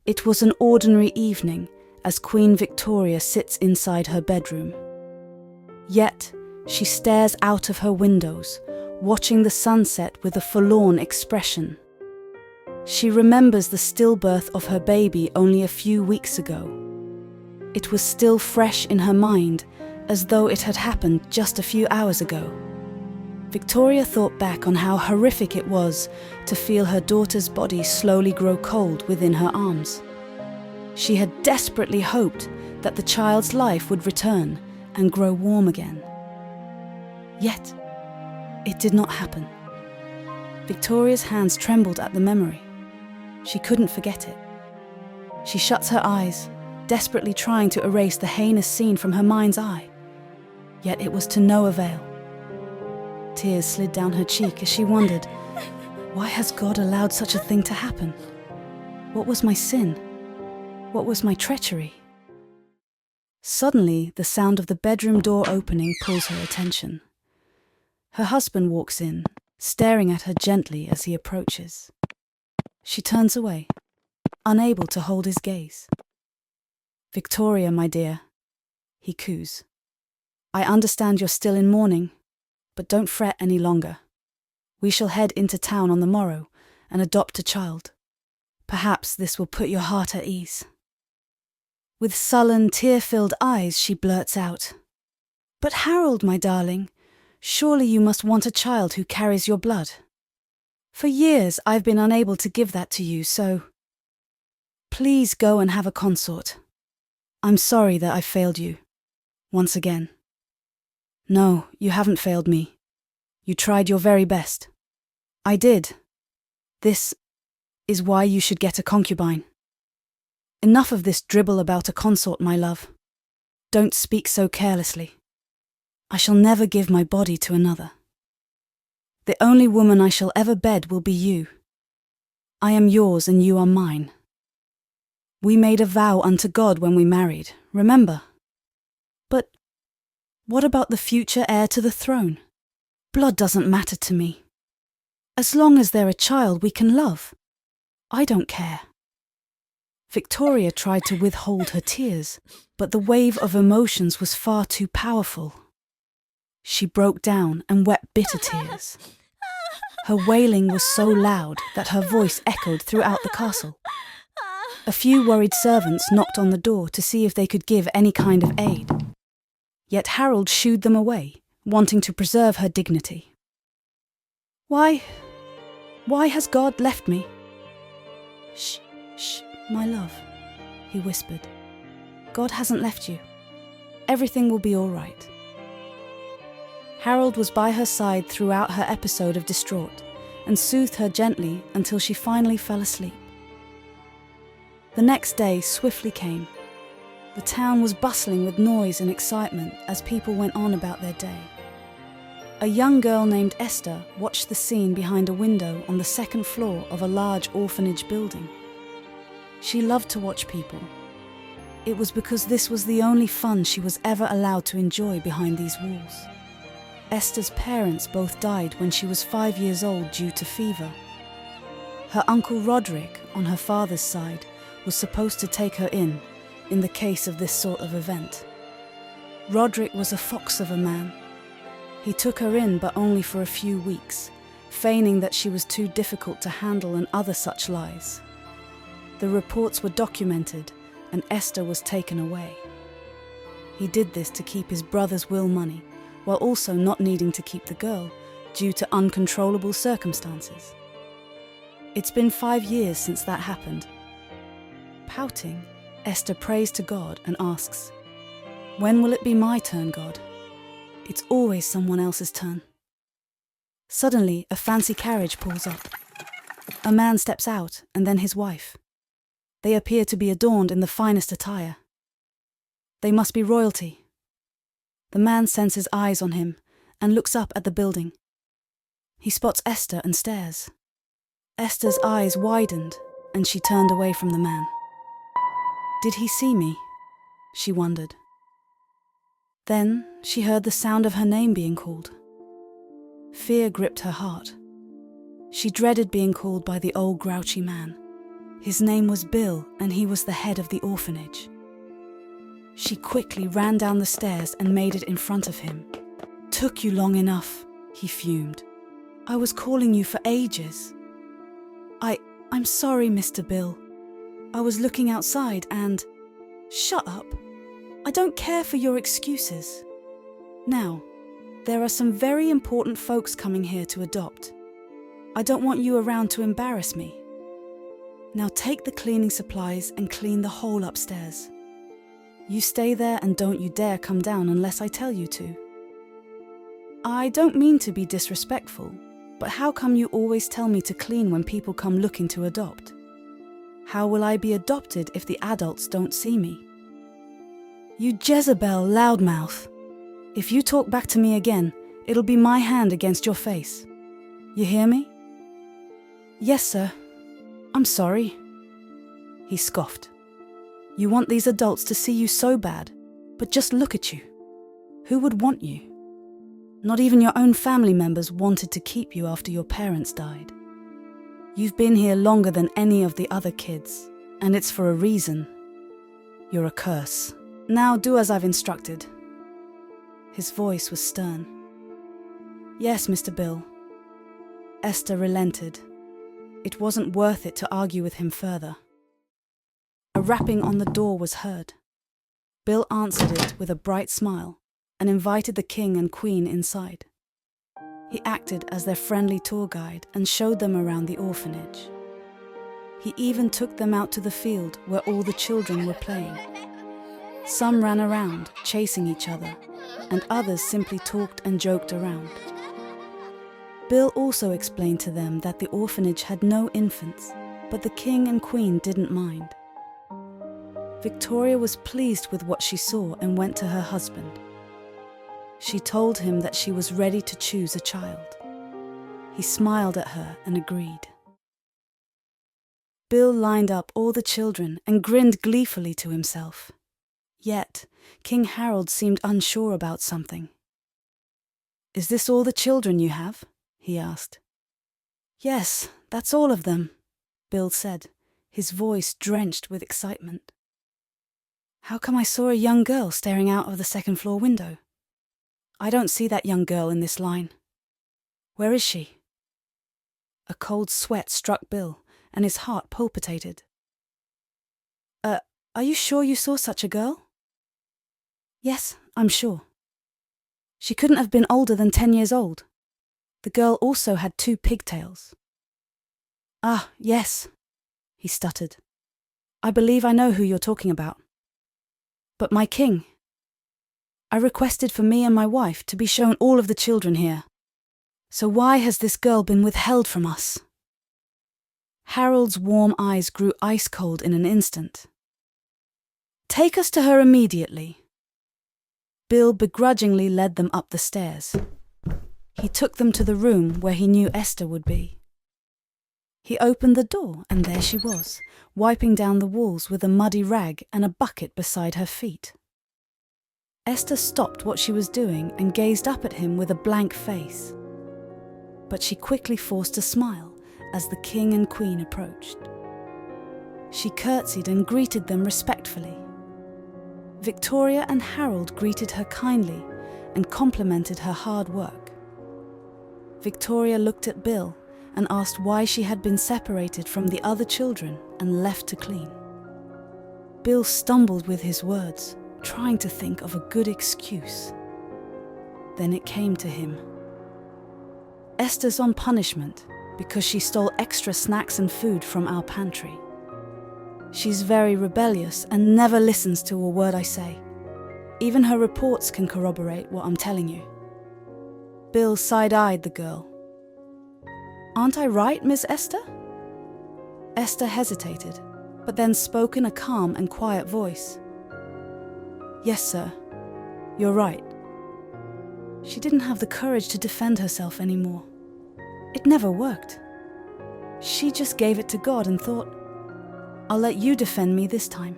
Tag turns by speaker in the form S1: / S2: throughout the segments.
S1: It was an ordinary evening as Queen Victoria sits inside her bedroom. Yet, she stares out of her windows, watching the sunset with a forlorn expression. She remembers the stillbirth of her baby only a few weeks ago. It was still fresh in her mind, as though it had happened just a few hours ago. Victoria thought back on how horrific it was to feel her daughter's body slowly grow cold within her arms. She had desperately hoped that the child's life would return and grow warm again. Yet, it did not happen. Victoria's hands trembled at the memory. She couldn't forget it. She shuts her eyes, desperately trying to erase the heinous scene from her mind's eye. Yet it was to no avail. Tears slid down her cheek as she wondered, why has God allowed such a thing to happen? What was my sin? What was my treachery? Suddenly, the sound of the bedroom door opening pulls her attention. Her husband walks in, staring at her gently as he approaches. She turns away, unable to hold his gaze. "Victoria, my dear," he coos. "I understand you're still in mourning, but don't fret any longer. We shall head into town on the morrow and adopt a child. Perhaps this will put your heart at ease." With sullen, tear-filled eyes, she blurts out, "But Harold, my darling, surely you must want a child who carries your blood. For years I've been unable to give that to you, so please go and have a consort. I'm sorry that I failed you. Once again." "No, you haven't failed me. You tried your very best." "I did. This is why you should get a concubine." "Enough of this dribble about a consort, my love. Don't speak so carelessly. I shall never give my body to another. The only woman I shall ever bed will be you. I am yours and you are mine. We made a vow unto God when we married, remember? But what about the future heir to the throne? Blood doesn't matter to me. As long as they're a child we can love. I don't care." Victoria tried to withhold her tears, but the wave of emotions was far too powerful. She broke down and wept bitter tears. Her wailing was so loud that her voice echoed throughout the castle. A few worried servants knocked on the door to see if they could give any kind of aid. Yet Harold shooed them away, wanting to preserve her dignity. Why has God left me?" "Shh, shh, my love," he whispered. "God hasn't left you. Everything will be all right." Harold was by her side throughout her episode of distraught and soothed her gently until she finally fell asleep. The next day swiftly came. The town was bustling with noise and excitement as people went on about their day. A young girl named Esther watched the scene behind a window on the second floor of a large orphanage building. She loved to watch people. It was because this was the only fun she was ever allowed to enjoy behind these walls. Esther's parents both died when she was 5 years old due to fever. Her uncle Roderick, on her father's side, was supposed to take her in the case of this sort of event. Roderick was a fox of a man. He took her in, but only for a few weeks, feigning that she was too difficult to handle and other such lies. The reports were documented, and Esther was taken away. He did this to keep his brother's will money, while also not needing to keep the girl due to uncontrollable circumstances. It's been 5 years since that happened. Pouting, Esther prays to God and asks, "When will it be my turn, God? It's always someone else's turn." Suddenly, a fancy carriage pulls up. A man steps out, and then his wife. They appear to be adorned in the finest attire. They must be royalty. The man senses eyes on him and looks up at the building. He spots Esther and stares. Esther's eyes widened and she turned away from the man. Did he see me? She wondered. Then she heard the sound of her name being called. Fear gripped her heart. She dreaded being called by the old grouchy man. His name was Bill, and he was the head of the orphanage. She quickly ran down the stairs and made it in front of him. "Took you long enough," he fumed. "I was calling you for ages." I'm sorry, Mr. Bill. I was looking outside and..." "Shut up. I don't care for your excuses. Now, there are some very important folks coming here to adopt. I don't want you around to embarrass me. Now take the cleaning supplies and clean the whole upstairs. You stay there and don't you dare come down unless I tell you to." "I don't mean to be disrespectful, but how come you always tell me to clean when people come looking to adopt? How will I be adopted if the adults don't see me?" "You Jezebel loudmouth. If you talk back to me again, it'll be my hand against your face. You hear me?" "Yes, sir. I'm sorry," he scoffed. "You want these adults to see you so bad, but just look at you. Who would want you? Not even your own family members wanted to keep you after your parents died. You've been here longer than any of the other kids, and it's for a reason. You're a curse. Now do as I've instructed." His voice was stern. "Yes, Mr. Bill." Esther relented. It wasn't worth it to argue with him further. A rapping on the door was heard. Bill answered it with a bright smile and invited the king and queen inside. He acted as their friendly tour guide and showed them around the orphanage. He even took them out to the field where all the children were playing. Some ran around, chasing each other, and others simply talked and joked around. Bill also explained to them that the orphanage had no infants, but the king and queen didn't mind. Victoria was pleased with what she saw and went to her husband. She told him that she was ready to choose a child. He smiled at her and agreed. Bill lined up all the children and grinned gleefully to himself. Yet, King Harold seemed unsure about something. "Is this all the children you have?" he asked. "Yes, that's all of them," Bill said, his voice drenched with excitement. "How come I saw a young girl staring out of the second-floor window? I don't see that young girl in this line. Where is she?" A cold sweat struck Bill, and his heart palpitated. Are you sure you saw such a girl?" "Yes, I'm sure. She couldn't have been older than 10 years old. The girl also had 2 pigtails." "Ah, yes," he stuttered. "I believe I know who you're talking about. But my king, I requested for me and my wife to be shown all of the children here. So why has this girl been withheld from us?" Harold's warm eyes grew ice cold in an instant. "Take us to her immediately." Bill begrudgingly led them up the stairs. He took them to the room where he knew Esther would be. He opened the door, and there she was, wiping down the walls with a muddy rag and a bucket beside her feet. Esther stopped what she was doing and gazed up at him with a blank face. But she quickly forced a smile as the king and queen approached. She curtsied and greeted them respectfully. Victoria and Harold greeted her kindly and complimented her hard work. Victoria looked at Bill and asked why she had been separated from the other children and left to clean. Bill stumbled with his words, trying to think of a good excuse. Then it came to him. "Esther's on punishment because she stole extra snacks and food from our pantry. She's very rebellious and never listens to a word I say. Even her reports can corroborate what I'm telling you." Bill side-eyed the girl. "Aren't I right, Miss Esther?" Esther hesitated, but then spoke in a calm and quiet voice. "Yes, sir. You're right." She didn't have the courage to defend herself anymore. It never worked. She just gave it to God and thought, "I'll let you defend me this time."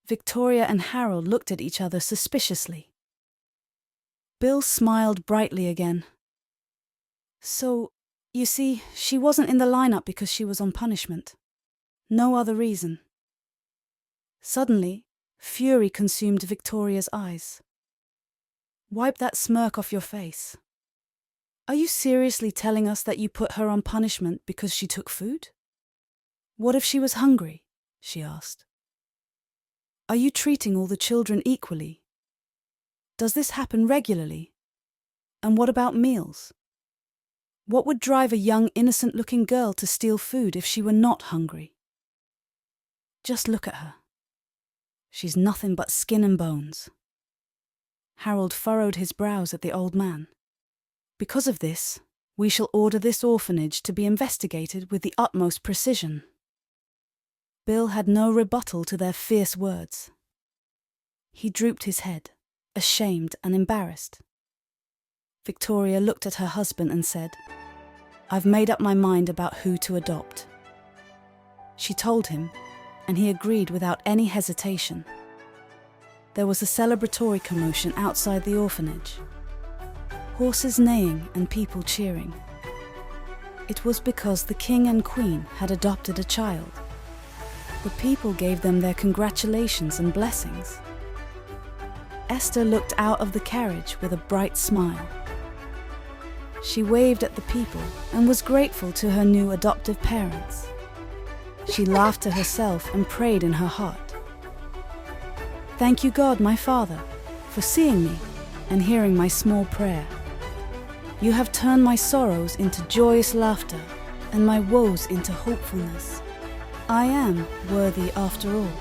S1: Victoria and Harold looked at each other suspiciously. Bill smiled brightly again. "So, you see, she wasn't in the lineup because she was on punishment. No other reason. Suddenly, fury consumed Victoria's eyes. Wipe that smirk off your face. Are you seriously telling us that you put her on punishment because she took food? What if she was hungry? She asked. Are you treating all the children equally? Does this happen regularly? And what about meals? What would drive a young, innocent-looking girl to steal food if she were not hungry? Just look at her. She's nothing but skin and bones. Harold furrowed his brows at the old man. Because of this, we shall order this orphanage to be investigated with the utmost precision. Bill had no rebuttal to their fierce words. He drooped his head, ashamed and embarrassed. Victoria looked at her husband and said, I've made up my mind about who to adopt. She told him, and he agreed without any hesitation. There was a celebratory commotion outside the orphanage. Horses neighing and people cheering. It was because the king and queen had adopted a child. The people gave them their congratulations and blessings. Esther looked out of the carriage with a bright smile. She waved at the people and was grateful to her new adoptive parents. She laughed to herself and prayed in her heart. Thank you, God, my Father, for seeing me and hearing my small prayer. You have turned my sorrows into joyous laughter and my woes into hopefulness. I am worthy after all.